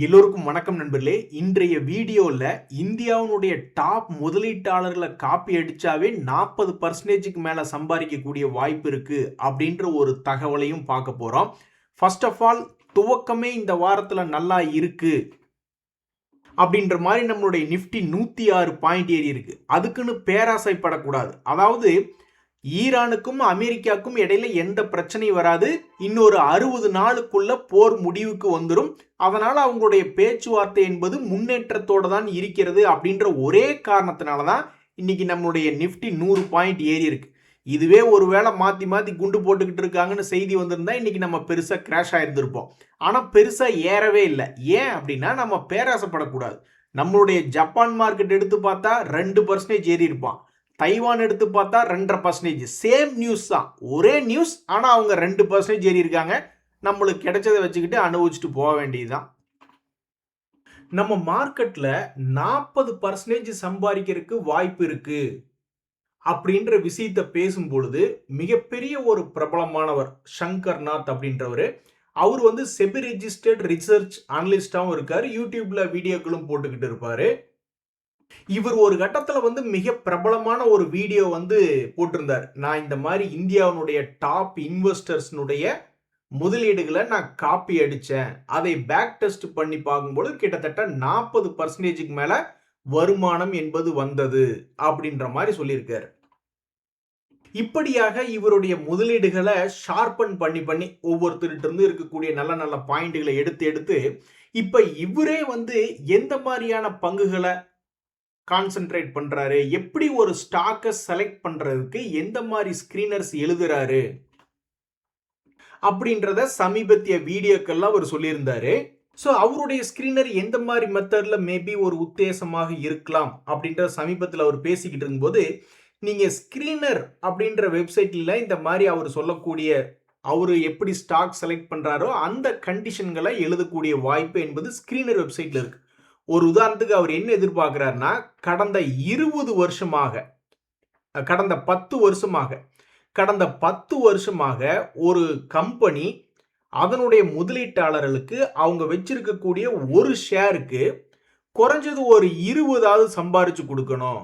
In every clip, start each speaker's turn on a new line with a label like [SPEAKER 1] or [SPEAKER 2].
[SPEAKER 1] எல்லோருக்கும் வணக்கம் நண்பர்களே. இன்றைய வீடியோவில் இந்தியாவுடைய டாப் முதலீட்டாளர்களை காப்பி அடிச்சாவே 40% மேலே சம்பாதிக்கக்கூடிய வாய்ப்பு இருக்கு அப்படின்ற ஒரு தகவலையும் பார்க்க போகிறோம். ஃபர்ஸ்ட் ஆஃப் ஆல், துவக்கமே இந்த வாரத்தில் நல்லா இருக்கு அப்படின்ற மாதிரி நம்மளுடைய நிஃப்டி 106 பாயிண்ட் ஏறி இருக்கு. அதுக்குன்னு பேராசைப்படக்கூடாது. அதாவது ஈரானுக்கும் அமெரிக்காவுக்கும் இடையில எந்த பிரச்சனையும் வராது. இன்னொரு 60 நாளுக்குள்ள போர் முடிவுக்கு வந்துடும். அதனால அவங்களுடைய பேச்சுவார்த்தை என்பது முன்னேற்றத்தோட தான் இருக்கிறது அப்படின்ற ஒரே காரணத்தினால தான் இன்னைக்கு நம்மளுடைய நிஃப்டி 100 பாயிண்ட் ஏறி இருக்கு. இதுவே ஒருவேளை மாற்றி மாற்றி குண்டு போட்டுக்கிட்டு இருக்காங்கன்னு செய்தி வந்திருந்தா இன்னைக்கு நம்ம பெருசாக கிராஷ் ஆயிருந்திருப்போம். ஆனால் பெருசாக ஏறவே இல்லை. ஏன் அப்படின்னா நம்ம பேராசைப்படக்கூடாது. நம்மளுடைய ஜப்பான் மார்க்கெட் எடுத்து பார்த்தா 2% ஏறி இருப்பான். தைவான் எடுத்து பார்த்தா 2.5%. சேம் நியூஸ் தான், ஒரே நியூஸ். ஆனால் அவங்க 2% ஏறி இருக்காங்க. நம்மளுக்கு கிடைச்சதை வச்சுக்கிட்டு அனுபவிச்சுட்டு போக வேண்டியதுதான். நம்ம மார்க்கெட்ல 40% சம்பாதிக்கிறதுக்கு வாய்ப்பு இருக்கு அப்படின்ற விஷயத்தை பேசும் பொழுது மிகப்பெரிய ஒரு பிரபலமானவர் சங்கர்நாத் அப்படின்றவர். அவர் செபி ரெஜிஸ்டர்ட் ரிசர்ச் அனலிஸ்டாகவும் இருக்காரு. யூடியூப்ல வீடியோக்களும் போட்டுக்கிட்டு இருப்பாரு. இவர் ஒரு கட்டத்தில் மிக பிரபலமான ஒரு வீடியோ போட்டிருந்தார். நான் இந்த மாதிரி இந்தியாவுடைய டாப் இன்வெஸ்டர்ஸ்னுடைய முதலீடுகளை நான் காப்பி அடித்தேன், அதை பேக் டெஸ்ட் பண்ணி பார்க்கும்போது கிட்டத்தட்ட 40%க்கு மேலே வருமானம் என்பது வந்தது அப்படின்ற மாதிரி சொல்லியிருக்காரு. இப்படியாக இவருடைய முதலீடுகளை ஷார்பன் பண்ணி ஒவ்வொருத்தருட்டு இருந்து இருக்கக்கூடிய நல்ல நல்ல பாயிண்ட்களை எடுத்து இப்போ இவரே எந்த மாதிரியான பங்குகளை கான்சென்ட்ரேட் பண்றாரு, எப்படி ஒரு ஸ்டாக்கை செலக்ட் பண்றதுக்கு எந்த மாதிரி ஸ்கிரீனர்ஸ் எழுதுறாரு அப்படின்றத சமீபத்திய வீடியோக்கள்லாம் அவர் சொல்லியிருந்தாரு. ஸோ அவருடைய ஸ்கிரீனர் எந்த மாதிரி மெத்தட்ல மேபி ஒரு உத்தேசமாக இருக்கலாம் அப்படின்ற சமீபத்தில் அவர் பேசிக்கிட்டு இருக்கும்போது, நீங்க ஸ்கிரீனர் அப்படின்ற வெப்சைட்ல இந்த மாதிரி அவர் சொல்லக்கூடிய அவர் எப்படி ஸ்டாக் செலக்ட் பண்றாரோ அந்த கண்டிஷன்களை எழுதக்கூடிய வாய்ப்பு என்பது ஸ்கிரீனர் வெப்சைட்ல இருக்கு. ஒரு உதாரணத்துக்கு அவர் என்ன எதிர்பார்க்கிறாருன்னா, கடந்த 10 வருஷமாக ஒரு கம்பெனி அதனுடைய முதலீட்டாளர்களுக்கு அவங்க வச்சிருக்கக்கூடிய ஒரு ஷேருக்கு குறைஞ்சது ஒரு 20 சம்பாரிச்சு கொடுக்கணும்.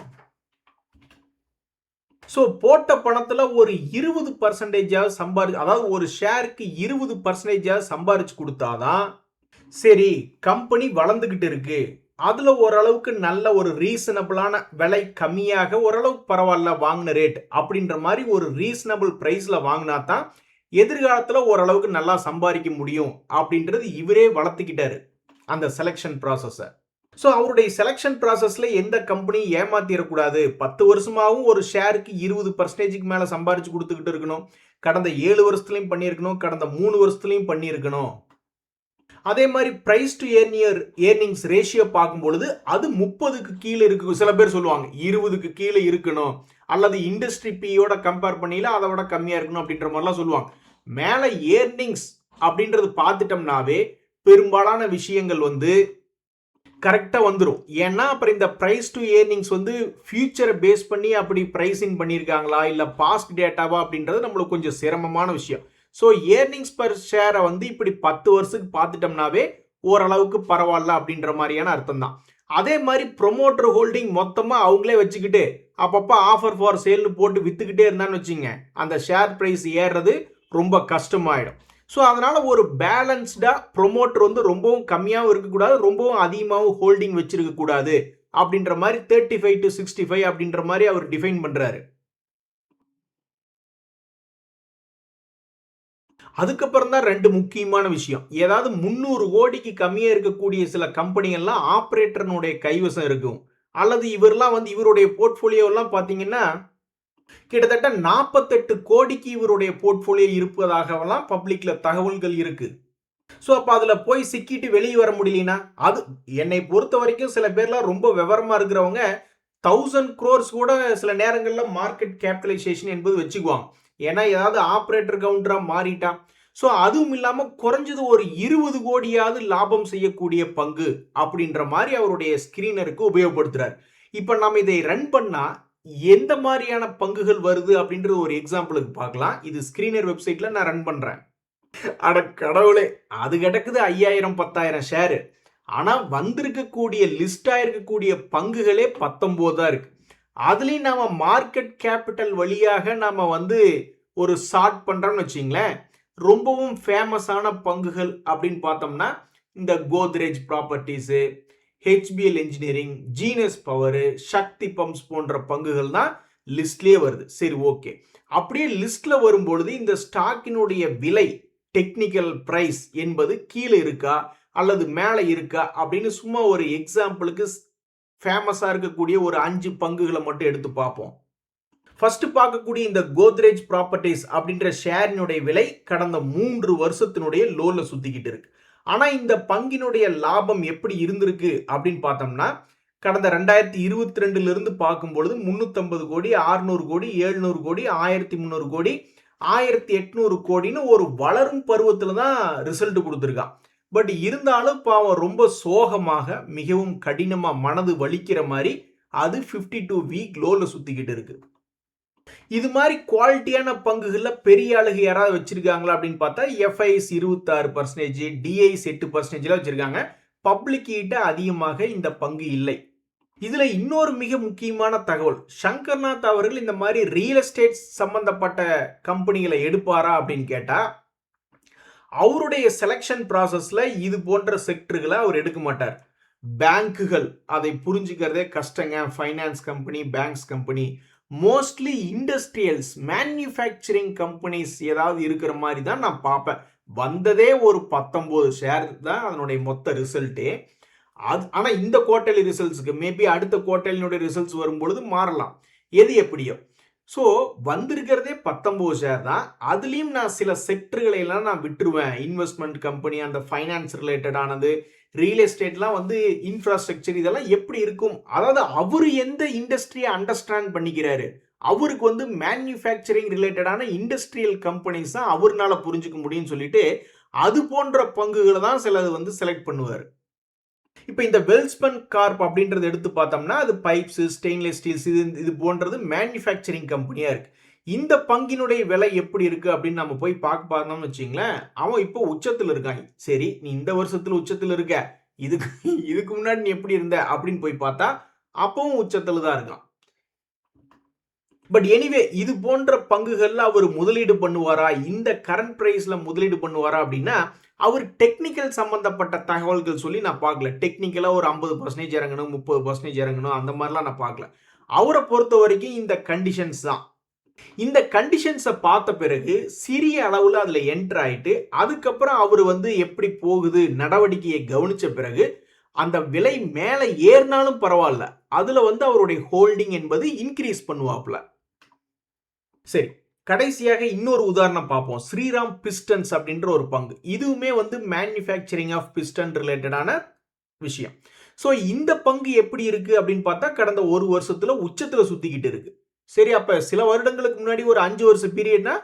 [SPEAKER 1] ஸோ போட்ட பணத்தில் ஒரு 20% சம்பாரிச்சு, அதாவது ஒரு ஷேருக்கு 20% சம்பாரிச்சு கொடுத்தாதான் சரி கம்பெனி வளர்ந்துகிட்டு இருக்கு, அதுல ஓரளவுக்கு நல்ல ஒரு ரீசனபிளான விலை, கம்மியாக ஓரளவுக்கு பரவாயில்ல வாங்கின ரேட் அப்படின்ற மாதிரி ஒரு ரீசனபிள் பிரைஸ்ல வாங்கினா தான் எதிர்காலத்துல ஓரளவுக்கு நல்லா சம்பாதிக்க முடியும் அப்படின்றது இவரே வளர்த்துக்கிட்டாரு அந்த செலெக்ஷன் ப்ராசஸ. ஸோ அவருடைய செலெக்ஷன் ப்ராசஸ்ல எந்த கம்பெனி ஏமாத்திடக்கூடாது. 10 வருஷமாகவும் ஒரு ஷேருக்கு 20%க்கு மேல சம்பாரிச்சு கொடுத்துக்கிட்டு இருக்கணும். கடந்த 7 வருஷத்துலையும் பண்ணியிருக்கணும், கடந்த 3 வருஷத்துலையும் பண்ணியிருக்கணும். அதே மாதிரி பிரைஸ் டு ஏர்னிங்ஸ் ரேஷியோ பார்க்கும் பொழுது அது 30க்கு கீழே இருக்கு. சில பேர் சொல்லுவாங்க 20க்கு கீழே இருக்கணும், அல்லது இண்டஸ்ட்ரி பியோட கம்பேர் பண்ணல அதை விட கம்மியா இருக்கணும் அப்படின்ற மாதிரிலாம் சொல்லுவாங்க. மேல ஏர்னிங்ஸ் அப்படின்றது பார்த்துட்டோம்னாவே பெரும்பாலான விஷயங்கள் கரெக்டாக வந்துடும். ஏன்னா அப்புறம் இந்த ப்ரைஸ் டு ஏர்னிங்ஸ் ஃபியூச்சரை பேஸ் பண்ணி அப்படி ப்ரைஸிங் பண்ணியிருக்காங்களா இல்லை பாஸ்ட் டேட்டாவா அப்படின்றது நம்மளுக்கு கொஞ்சம் சிரமமான விஷயம். ஸோ ஏர்னிங்ஸ் பர் ஷேரை இப்படி 10 வருஷத்துக்கு பார்த்துட்டோம்னாவே ஓரளவுக்கு பரவாயில்ல அப்படின்ற மாதிரியான அர்த்தம் தான். அதே மாதிரி ப்ரொமோட்டர் ஹோல்டிங் மொத்தமாக அவங்களே வச்சுக்கிட்டு அப்பப்போ ஆஃபர் ஃபார் சேல்னு போட்டு விற்றுக்கிட்டே இருந்தான்னு வச்சுங்க, அந்த ஷேர் ப்ரைஸ் ஏறுறது ரொம்ப கஷ்டமாயிடும். ஸோ அதனால் ஒரு பேலன்ஸ்டாக ப்ரொமோட்டர் ரொம்பவும் கம்மியாகவும் இருக்கக்கூடாது, ரொம்பவும் அதிகமாகவும் ஹோல்டிங் வச்சிருக்கக்கூடாது அப்படின்ற மாதிரி 35 to 65 அப்படின்ற மாதிரி அவர் டிஃபைன் பண்ணுறாரு. அதுக்கப்புறம் தான் 2 முக்கியமான விஷயம். ஏதாவது 300 கோடிக்கு கம்மியாக இருக்கக்கூடிய சில கம்பெனிகள்லாம் ஆப்ரேட்டர்னுடைய கைவசம் இருக்கும். அல்லது இவரெல்லாம் இவருடைய போர்ட்ஃபோலியோலாம் பார்த்தீங்கன்னா கிட்டத்தட்ட 48 கோடிக்கு இவருடைய போர்ட்ஃபோலியோ இருப்பதாகலாம் பப்ளிக்ல தகவல்கள் இருக்கு. ஸோ அப்போ அதில் போய் சிக்கிட்டு வெளியே வர முடியலனா, அது என்னை பொறுத்த வரைக்கும் சில பேர்லாம் ரொம்ப விவரமா இருக்கிறவங்க 1000 crores கூட சில நேரங்களில் மார்க்கெட் கேபிட்டலைசேஷன் என்பது வச்சுக்குவாங்க. ஏன்னா ஏதாவது ஆப்ரேட்டர் கவுண்டரா மாறிட்டா. ஸோ அதுவும் இல்லாமல் குறைஞ்சது ஒரு 20 கோடியாவது லாபம் செய்யக்கூடிய பங்கு அப்படின்ற மாதிரி அவருடைய ஸ்கிரீனருக்கு உபயோகப்படுத்துறாரு. இப்போ நம்ம இதை ரன் பண்ணா எந்த மாதிரியான பங்குகள் வருது அப்படின்ற ஒரு எக்ஸாம்பிளுக்கு பார்க்கலாம். இது ஸ்கிரீனர் வெப்சைட்ல நான் ரன் பண்றேன். அட கடவுளே, அது கிடக்குது 5000 10,000 ஷேரு. ஆனா வந்திருக்கக்கூடிய லிஸ்ட் ஆயிருக்கக்கூடிய பங்குகளே 19 தான் இருக்கு. அதுலயும் நாம மார்க்கெட் கேபிட்டல் வழியாக நாம வந்து ஒரு சார்ட் பண்றோம்னு வச்சுங்களேன், ரொம்பவும் ஃபேமஸான பங்குகள் அப்படின்னு பார்த்தோம்னா இந்த Godrej properties, HBL engineering, Genus power, Shakti pumps போன்ற பங்குகள் தான் லிஸ்ட்லயே வருது. சரி, ஓகே. அப்படியே லிஸ்ட்ல வரும்பொழுது இந்த ஸ்டாக்கினுடைய விலை டெக்னிக்கல் பிரைஸ் என்பது கீழே இருக்கா அல்லது மேலே இருக்கா அப்படின்னு சும்மா ஒரு எக்ஸாம்பிளுக்கு ஃபேமஸா இருக்கக்கூடிய ஒரு 5 பங்குகளை மட்டும் எடுத்து பார்ப்போம். ஃபர்ஸ்ட் பார்க்கக்கூடிய இந்த கோத்ரேஜ் ப்ராப்பர்ட்டிஸ் அப்படின்ற ஷேரினுடைய விலை கடந்த 3 வருஷத்தினுடைய லோல சுத்திக்கிட்டு இருக்கு. ஆனா இந்த பங்கினுடைய லாபம் எப்படி இருந்திருக்கு அப்படின்னு பார்த்தோம்னா, கடந்த 2022 இருந்து பார்க்கும்பொழுது 350 கோடி, 600 கோடி, 700 கோடி, 1300 கோடி, 1800 கோடின்னு ஒரு வளரும் பருவத்துல தான் ரிசல்ட் கொடுத்துருக்கான். பட் இருந்தாலும் பாவம் ரொம்ப சோகமாக, மிகவும் கடினமா மனது வலிக்கிற மாதிரி அது 52 வீக் லோல சுத்திக்கிட்டு இருக்கு. இது மாதிரி குவாலிட்டியான பங்குகள்ல பெரிய அழகு யாராவது வச்சிருக்காங்களா அப்படின்னு பார்த்தா எஃப்ஐஎஸ் 26%, டிஐஸ் 8% வச்சிருக்காங்க. பப்ளிக் கிட்ட அதிகமாக இந்த பங்கு இல்லை. இதுல இன்னொரு மிக முக்கியமான தகவல், சங்கர்நாத் அவர்கள் இந்த மாதிரி ரியல் எஸ்டேட் சம்பந்தப்பட்ட கம்பெனிகளை எடுப்பாரா அப்படின்னு கேட்டா, அவருடைய செலக்ஷன் ப்ராசஸ்ல இது போன்ற செக்டர்களை அவர் எடுக்க மாட்டார். பேங்குகள் அதை புரிஞ்சுக்கிறதே கஷ்டங்க. Finance company, banks company, mostly industrials, manufacturing companies ஏதாவது இருக்கிற மாதிரி தான் நான் பார்ப்பேன். வந்ததே ஒரு 19 ஷேர் தான் அதனுடைய மொத்த ரிசல்ட்டே. ஆனா இந்த குவார்டர்லி ரிசல்ட்ஸ்க்கு மேபி அடுத்த குவார்டர்லினுடைய ரிசல்ட்ஸ் வரும்பொழுது மாறலாம், எது எப்படியோ. ஸோ வந்திருக்கிறதே 19 ஷேர் தான். அதுலேயும் நான் சில செக்டர்களை எல்லாம் நான் விட்டுருவேன். இன்வெஸ்ட்மெண்ட் கம்பெனி, அந்த ஃபைனான்ஸ் ரிலேட்டடானது, ரியல் எஸ்டேட்லாம் வந்து இன்ஃப்ராஸ்ட்ரக்சர், இதெல்லாம் எப்படி இருக்கும், அதாவது அவரு எந்த இண்டஸ்ட்ரியை அண்டர்ஸ்டாண்ட் பண்ணிக்கிறாரு, அவருக்கு வந்து மேனுஃபேக்சரிங் ரிலேட்டடான இண்டஸ்ட்ரியல் கம்பெனிஸ் தான் அவர்னால புரிஞ்சுக்க முடியும்னு சொல்லிட்டு அது போன்ற பங்குகளை தான் சிலது வந்து செலக்ட் பண்ணுவார். இப்போ இந்த வெல்ஸ்பன் கார்ப் அப்படின்றது எடுத்து பார்த்தோம்னா அது பைப்ஸ், ஸ்டெயின்லெஸ் ஸ்டீல்ஸ், இது போன்றது மேனுஃபேக்சரிங் கம்பெனியா இருக்கு. இந்த பங்கினுடைய விலை எப்படி இருக்கு அப்படின்னு நம்ம போய் பார்த்தோம்னு வச்சுங்களேன், அவன் இப்போ உச்சத்தில் இருக்காங்க. சரி, நீ இந்த வருஷத்துல உச்சத்தில் இருக்க, இதுக்கு முன்னாடி நீ எப்படி இருந்த அப்படின்னு போய் பார்த்தா அப்பவும் உச்சத்தில் தான் இருக்கான். பட் எனிவே, இது போன்ற பங்குகள்ல அவர் முதலீடு பண்ணுவாரா, இந்த கரண்ட் பிரைஸ்ல முதலீடு பண்ணுவாரா அப்படின்னா, அவர் டெக்னிக்கல் சம்பந்தப்பட்ட தகவல்கள் சொல்லி நான் பார்க்கல. டெக்னிக்கலா ஒரு 50% இறங்கணும், 30% இறங்கணும், அந்த மாதிரிலாம் நான் பார்க்கல. அவரை பொறுத்த வரைக்கும் இந்த கண்டிஷன்ஸ் தான். இந்த கண்டிஷன்ஸை பார்த்த பிறகு சிறிய அளவுல அதுல என்டர் ஆயிட்டு அதுக்கப்புறம் அவர் வந்து எப்படி போகுது நடவடிக்கையை கவனிச்ச பிறகு அந்த விலை மேல ஏறினாலும் பரவாயில்ல, அதுல வந்து அவருடைய ஹோல்டிங் என்பது இன்க்ரீஸ் பண்ணுவாப்ல. சரி, கடைசியாக இன்னொரு உதாரணம் பார்ப்போம். ஸ்ரீராம் பிஸ்டன்ஸ் அப்படின்ற ஒரு பங்கு, இதுவுமே வந்து மேனுஃபேக்சரிங் ஆஃப் பிஸ்டன் ரிலேட்டடான விஷயம். ஸோ இந்த பங்கு எப்படி இருக்கு அப்படின்னு பார்த்தா கடந்த ஒரு வருஷத்துல உச்சத்துல சுத்திக்கிட்டு இருக்கு. சரி, அப்ப சில வருடங்களுக்கு முன்னாடி ஒரு 5 வருஷம் பீரியட்னா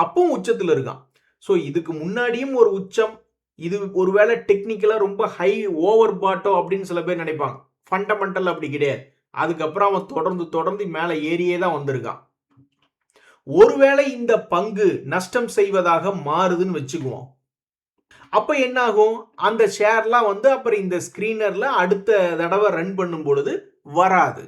[SPEAKER 1] அப்பவும் உச்சத்துல இருக்கான். ஸோ இதுக்கு முன்னாடியும் ஒரு உச்சம், இது ஒருவேளை டெக்னிக்கலா ரொம்ப ஹை ஓவர் பாட்டோ அப்படின்னு சில பேர் நினைப்பாங்க. ஃபண்டமெண்டல் அப்படி கிடையாது. அதுக்கப்புறம் அவன் தொடர்ந்து மேல ஏறியே தான் வந்திருக்கான். ஒருவேளை இந்த பங்கு நஷ்டம் செய்வதாக மாறுதுன்னு வச்சுக்குவோம், அப்ப என்ன ஆகும், அந்த ஷேர்லாம் வந்து அப்புறம் இந்த ஸ்கிரீனர்ல அடுத்த தடவை ரன் பண்ணும் பொழுது வராது.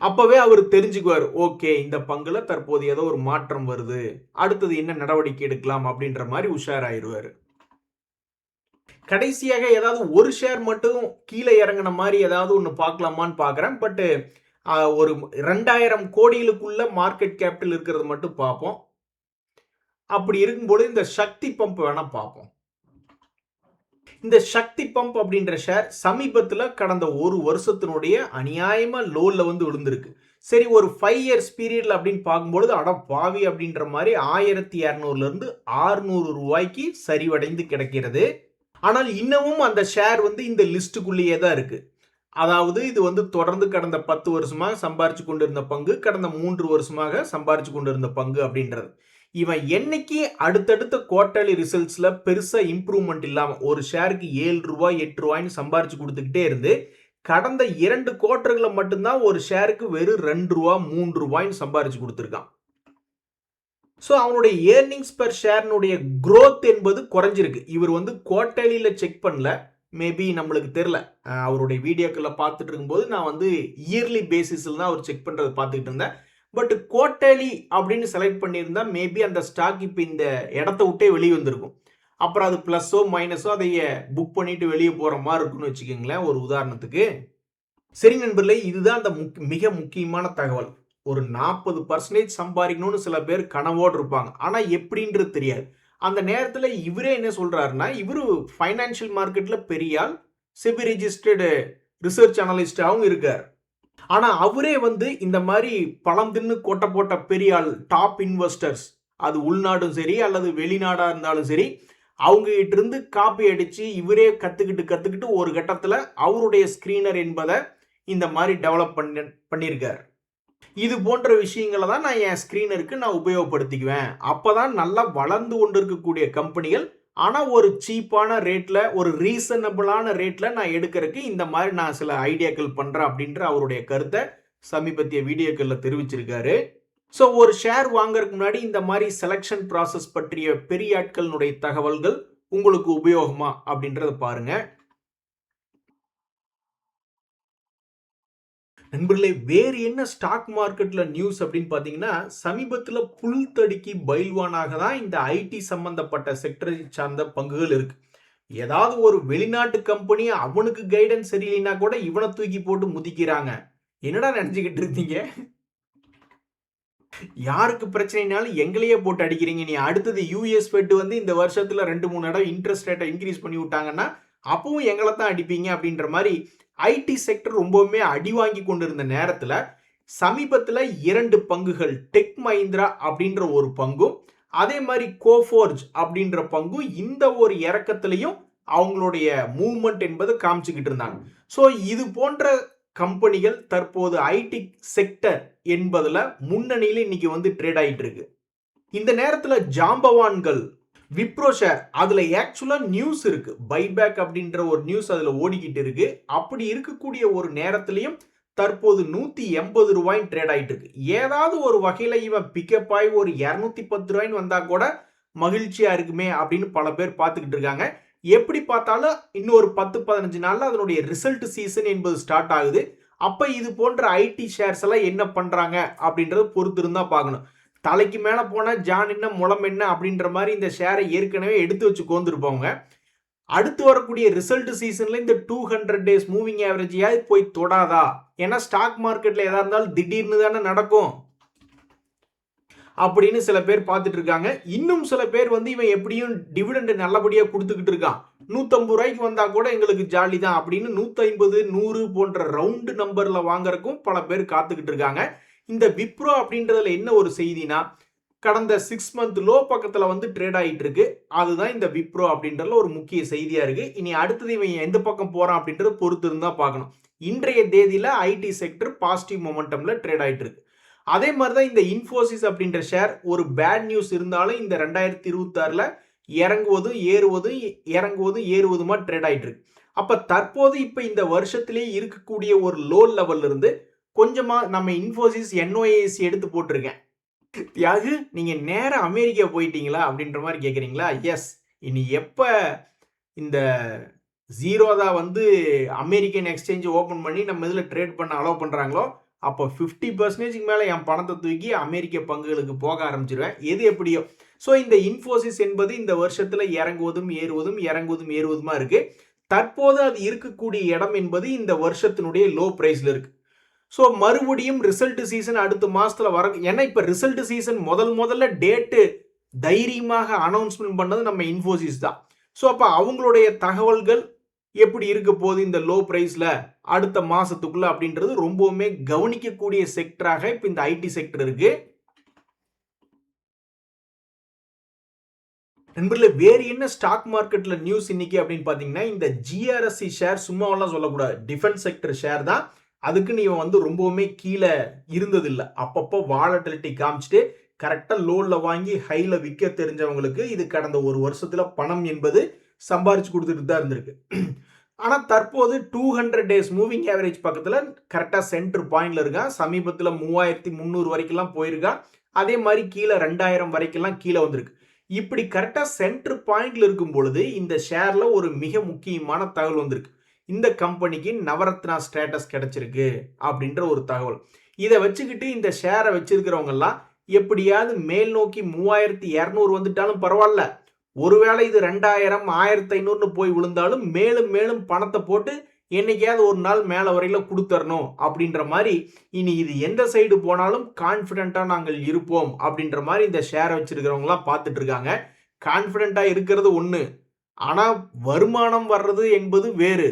[SPEAKER 1] அப்பவே அவர் தெரிஞ்சுக்குவார், ஓகே இந்த பங்குல தற்போது ஏதோ ஒரு மாற்றம் வருது, அடுத்தது என்ன நடவடிக்கை எடுக்கலாம் அப்படின்ற மாதிரி உஷாராயிருவாரு. கடைசியாக ஏதாவது ஒரு ஷேர் மட்டும் கீழே இறங்கின மாதிரி ஏதாவது ஒன்று பார்க்கலாமான்னு பார்க்குறேன். பட் ஒரு 2000 கோடிகளுக்குள்ள மார்க்கெட் கேபிட்டல் இருக்கிறது மட்டும் பார்ப்போம். அப்படி இருக்கும்போது இந்த சக்தி பம்ப் வேணா பார்ப்போம். இந்த சக்தி பம்ப் அப்படின்ற ஷேர் சமீபத்தில் கடந்த ஒரு வருஷத்தினுடைய அநியாயமா லோல வந்து விழுந்திருக்கு. சரி, ஒரு 5 இயர்ஸ் பீரியட்ல அப்படின்னு பார்க்கும்பொழுது அட பாவி அப்படின்ற மாதிரி 1200 இருந்து 600 ரூபாய்க்கு சரிவடைந்து கிடக்கிறது. ஆனால் இன்னமும் அந்த ஷேர் வந்து இந்த லிஸ்டுக்குள்ளேயே தான் இருக்கு. அதாவது இது வந்து தொடர்ந்து கடந்த 10 வருஷமாக சம்பாரிச்சு கொண்டிருந்த பங்கு, கடந்த 3 வருஷமாக சம்பாரிச்சு கொண்டிருந்த பங்கு அப்படின்றது. இவன் என்னைக்கு அடுத்தடுத்த குவார்டர்லி ரிசல்ட்ஸ்ல பெருசா இம்ப்ரூவ்மெண்ட் இல்லாம ஒரு ஷேருக்கு 7 ரூபாய் 8 ரூபாய்னு சம்பாரிச்சு கொடுத்துக்கிட்டே இருந்து கடந்த 2 குவார்டர்களை மட்டும்தான் ஒரு ஷேருக்கு வெறும் 2 ரூபா 3 ரூபாய்னு சம்பாரிச்சு கொடுத்துருக்கான். ஸோ அவனுடைய ஏர்னிங்ஸ் பெர் ஷேர்னுடைய growth என்பது குறைஞ்சிருக்கு. இவர் வந்து குவார்டர்லியில செக் பண்ணல. மேபி நம்மளுக்கு தெரியல. அவருடைய வீடியோக்களை பார்த்துட்டு இருக்கும்போது நான் வந்து இயர்லி பேசிஸில் தான் அவர் செக் பண்ணுறது பார்த்துக்கிட்டு இருந்தேன். பட் குவார்டர்லி அப்படின்னு செலக்ட் பண்ணியிருந்தா மேபி அந்த ஸ்டாக் இப்போ இந்த இடத்த விட்டே வெளியே வந்திருக்கும். அப்புறம் அது ப்ளஸ்ஸோ மைனஸோ அதைய புக் பண்ணிட்டு வெளியே போகிற மாதிரி இருக்குன்னு வச்சுக்கோங்களேன் ஒரு உதாரணத்துக்கு. சரி நண்பர்களே, இதுதான் அந்த மிக முக்கியமான தகவல். ஒரு 40% சம்பாதிக்கணும்னு சில பேர் கனவோடு இருப்பாங்க. ஆனால் எப்படின்றது தெரியாது. அந்த நேரத்தில் இவரே என்ன சொல்றாருன்னா, இவரு ஃபைனான்சியல் மார்க்கெட்ல பெரிய ஆள், செபி ரெஜிஸ்டர்டு ரிசர்ச் அனலிஸ்டாகவும் இருக்கார். ஆனா அவரே வந்து இந்த மாதிரி பழம் தின்னு கொட்டை போட்ட பெரிய ஆள், டாப் இன்வெஸ்டர்ஸ், அது உள்நாடும் சரி அல்லது வெளிநாடா இருந்தாலும் சரி, அவங்க கிட்ட இருந்து காப்பி அடிச்சு இவரே கத்துக்கிட்டு ஒரு கட்டத்துல அவருடைய ஸ்கிரீனர் என்பதை இந்த மாதிரி டெவலப் பண்ணியிருக்கார். இது போன்ற விஷயங்களை தான் நான் என் ஸ்கிரீனருக்கு நான் உபயோகப்படுத்திக்குவேன். அப்பதான் நல்லா வளர்ந்து கொண்டு இருக்கக்கூடிய கம்பெனிகள், ஆனா ஒரு சீப்பான ரேட்ல, ஒரு ரீசனபிளான ரேட்ல நான் எடுக்கிறதுக்கு இந்த மாதிரி நான் சில ஐடியாக்கள் பண்றேன் அப்படின்ற அவருடைய கருத்தை சமீபத்திய வீடியோக்கள்ல தெரிவிச்சிருக்காரு. ஸோ ஒரு ஷேர் வாங்கறதுக்கு முன்னாடி இந்த மாதிரி செலக்ஷன் ப்ராசஸ் பற்றிய பெரிய ஆட்களினுடைய தகவல்கள் உங்களுக்கு உபயோகமா அப்படின்றத பாருங்க. நண்பர்களே, வேறு என்ன ஸ்டாக் மார்க்கெட்ல நியூஸ் அப்படின்னு பார்த்தீங்கன்னா, சமீபத்தில் புல் தடுக்கி பயில்வானாக தான் இந்த ஐடி சம்பந்தப்பட்ட செக்டரை சார்ந்த பங்குகள் இருக்கு. ஏதாவது ஒரு வெளிநாட்டு கம்பெனி அவனுக்கு கைடன்ஸ் சரியில்லைன்னா கூட இவனை தூக்கி போட்டு முதிக்கிறாங்க. என்னடா நினைச்சுக்கிட்டு இருக்கீங்க? யாருக்கு பிரச்சனைனாலும் எங்களையே போட்டு அடிக்கிறீங்க. நீ அடுத்தது யூஎஸ் ஃபெட் வந்து இந்த வருஷத்துல 2-3 இடம் இன்ட்ரெஸ்ட் ரேட்டை இன்க்ரீஸ் பண்ணி விட்டாங்கன்னா அப்பவும் எங்களை தான் அடிப்பீங்க அப்படின்ற மாதிரி ஐடி செக்டர் ரொம்பவுமே அடி வாங்கி கொண்டிருந்த நேரத்துல சமீபத்துல 2 பங்குகள், டெக் மஹிந்திரா அப்படின்ற ஒரு பங்கும், அதே மாதிரி கோஃபோர்ஜ் அப்படின்ற பங்கும் இந்த ஒரு இறக்கத்திலையும் அவங்களுடைய மூவ்மெண்ட் என்பது காமிச்சுக்கிட்டு இருந்தாங்க. ஸோ இது போன்ற கம்பெனிகள் தற்போது ஐடி செக்டர் என்பதுல முன்னணியில இன்னைக்கு வந்து ட்ரேட் ஆயிட்டு இருக்கு. இந்த நேரத்துல ஜாம்பவான்கள், விப்ரோ ஷேர், அதுல ஆக்சுவலா நியூஸ் இருக்கு, பைபேக் அப்படின்ற ஒரு நியூஸ் அதுல ஓடிக்கிட்டு இருக்கு. அப்படி இருக்கக்கூடிய ஒரு நேரத்திலையும் தற்போது 180 ரூபாய் ட்ரேட் ஆயிட்டு இருக்கு. ஏதாவது ஒரு வகையில இவன் பிக்கப் ஆகி ஒரு 210 ரூபாய்ன்னு வந்தா கூட மகிழ்ச்சியா இருக்குமே அப்படின்னு பல பேர் பார்த்துக்கிட்டு இருக்காங்க. எப்படி பார்த்தாலும் இன்னும் ஒரு 10-15 நாள்ல அதனுடைய ரிசல்ட் சீசன் என்பது ஸ்டார்ட் ஆகுது. அப்ப இது போன்ற ஐடி ஷேர்ஸ் எல்லாம் என்ன பண்றாங்க அப்படின்றத பொறுத்து இருந்தா பார்க்கணும். தலைக்கு மேல போனா ஜான் என்ன முளம் என்ன அப்படின்ற மாதிரி இந்த ஷேரை ஏற்கனவே எடுத்து வச்சு கோந்துருப்பாங்க. அடுத்து வரக்கூடிய ரிசல்ட் சீசன்ல இந்த 200 டேஸ் மூவிங் ஆவரேஜ் போய் தொடாதா? ஏன்னா ஸ்டாக் மார்க்கெட்ல எதா இருந்தாலும் திடீர்னு தானே நடக்கும் அப்படின்னு சில பேர் பார்த்துட்டு இருக்காங்க. இன்னும் சில பேர் வந்து இவன் எப்படியும் டிவிடெண்ட் நல்லபடியா கொடுத்துக்கிட்டு இருக்கான், 150 ரூபாய்க்கு வந்தா கூட எங்களுக்கு ஜாலி தான் அப்படின்னு 150, 100 போன்ற ரவுண்டு நம்பர்ல வாங்குறதுக்கும் பல பேர் காத்துக்கிட்டு இருக்காங்க. இந்த விப்ரோ அப்படின்றதுல என்ன ஒரு செய்தினா, கடந்த 6 மந்த் லோ பக்கத்துல வந்து ட்ரேட் ஆகிட்டு இருக்கு. அதுதான் இந்த விப்ரோ அப்படின்றதுல ஒரு முக்கிய செய்தியா இருக்கு. இனி அடுத்தது இவன் எந்த பக்கம் போறான் அப்படின்றத பொறுத்து இருந்தா பார்க்கணும். இன்றைய தேதியில ஐடி செக்டர் பாசிட்டிவ் மொமெண்டம்ல ட்ரேட் ஆயிட்டு இருக்கு. அதே மாதிரி தான் இந்த இன்ஃபோசிஸ் அப்படின்ற ஷேர் ஒரு பேட் நியூஸ் இருந்தாலும் இந்த 2026ல இறங்குவதும் ஏறுவதுமா ட்ரேட் ஆயிட்டு இருக்கு. அப்ப தற்போது இப்ப இந்த வருஷத்திலேயே இருக்கக்கூடிய ஒரு லோ லெவல்ல இருந்து கொஞ்சமா நம்ம இன்ஃபோசிஸ் NOAC எடுத்து போட்டிருக்கேன். தியாகு, நீங்க நேரா அமெரிக்கா போயிட்டீங்களா அப்படின்ற மாதிரி கேக்குறீங்களா? எஸ். இனி எப்ப இந்த ஜீரோதா வந்து அமெரிக்கன் எக்ஸ்சேஞ்ச் ஓபன் பண்ணி நம்ம இதுல ட்ரேட் பண்ண அலோவ் பண்றாங்களோ அப்போ 50% மேல என் பணத்தை தூக்கி அமெரிக்க பங்குகளுக்கு போக ஆரம்பிச்சிருவேன். எது எப்படியோ. ஸோ இந்த இன்ஃபோசிஸ் என்பது இந்த வருஷத்துல இறங்குவதும் ஏறுவதுமா இருக்கு. தற்போது அது இருக்கக்கூடிய இடம் என்பது இந்த வருஷத்தினுடைய லோ பிரைஸ்ல இருக்கு. ஸோ மறுபடியும் ரிசல்ட் சீசன் அடுத்த மாசத்துல வர, ஏன்னா இப்ப ரிசல்ட் சீசன் முதல்ல டேட்டு தைரியமாக அனௌன்ஸ்மெண்ட் பண்ணது நம்ம இன்ஃபோசிஸ் தான். ஸோ அப்ப அவங்களுடைய தகவல்கள் எப்படி இருக்க போகுது இந்த லோ பிரைஸ்ல அடுத்த மாசத்துக்குள்ள அப்படின்றது ரொம்பவுமே கவனிக்கக்கூடிய செக்டராக இப்ப இந்த ஐடி செக்டர் இருக்கு. நண்பர்களே, வேறு என்ன ஸ்டாக் மார்க்கெட்ல நியூஸ் இன்னைக்கு அப்படின்னு பாத்தீங்கன்னா, இந்த GRSC ஷேர் சும்மாவெல்லாம் சொல்லக்கூடாது, டிஃபென்ஸ் செக்டர் ஷேர் தான். அதுக்கு நீ வந்து ரொம்பவுமே கீழே இருந்தது இல்லை. அப்பப்போ வாலட்டிலிட்டி காமிச்சிட்டு கரெக்டா லோல வாங்கி ஹைல விற்க தெரிஞ்சவங்களுக்கு இது கடந்த ஒரு வருஷத்துல பணம் என்பது சம்பாரிச்சு கொடுத்துட்டு தான் இருந்திருக்கு. ஆனா தற்போது 200 டேஸ் மூவிங் ஆவரேஜ் பக்கத்துல கரெக்டா சென்டர் பாயிண்ட்ல இருக்கா. சமீபத்துல 3300 வரைக்கும் போயிருக்கா. அதே மாதிரி கீழே 2000 வரைக்கும் கீழே வந்திருக்கு. இப்படி கரெக்டா சென்டர் பாயிண்ட்ல இருக்கும் பொழுது இந்த ஷேர்ல ஒரு மிக முக்கியமான தகவல் வந்திருக்கு. இந்த கம்பெனிக்கு நவரத்னா ஸ்டேட்டஸ் கிடைச்சிருக்கு அப்படின்ற ஒரு தகவல். இதை வச்சுக்கிட்டு இந்த ஷேரை வச்சிருக்கிறவங்க எல்லாம் எப்படியாவது மேல் நோக்கி 3200 வந்துட்டாலும் பரவாயில்ல, ஒருவேளை இது 2000 1500 போய் விழுந்தாலும் மேலும் மேலும் பணத்தை போட்டு என்னைக்காவது ஒரு நாள் மேல வரையில கொடுத்துறணும் அப்படின்ற மாதிரி இனி இது எந்த சைடு போனாலும் கான்பிடென்ட்டா நாங்கள் இருப்போம் அப்படின்ற மாதிரி இந்த ஷேரை வச்சிருக்கிறவங்க எல்லாம் பார்த்துட்டு இருக்காங்க. கான்பிடென்ட்டா இருக்கிறது ஒண்ணு, ஆனா வருமானம் வர்றது என்பது வேறு.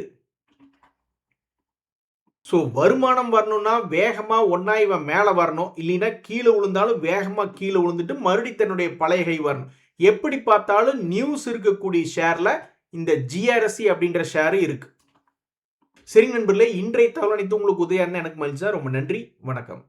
[SPEAKER 1] ஸோ வருமானம் வரணும்னா வேகமா ஒன்னா இவன் மேல வரணும், இல்லைன்னா கீழே விழுந்தாலும் வேகமா கீழே விழுந்துட்டு மறுபடியும் தன்னுடைய பழைய கை வரணும். எப்படி பார்த்தாலும் நியூஸ் இருக்கக்கூடிய ஷேர்ல இந்த ஜிஆர்எஸ்சி அப்படின்ற ஷேர் இருக்கு. சரி நண்பர்களே, இன்றைய தகவல் அனைத்து உங்களுக்கு உதவியா இருந்தா எனக்கு மகிழ்ச்சி. ரொம்ப நன்றி, வணக்கம்.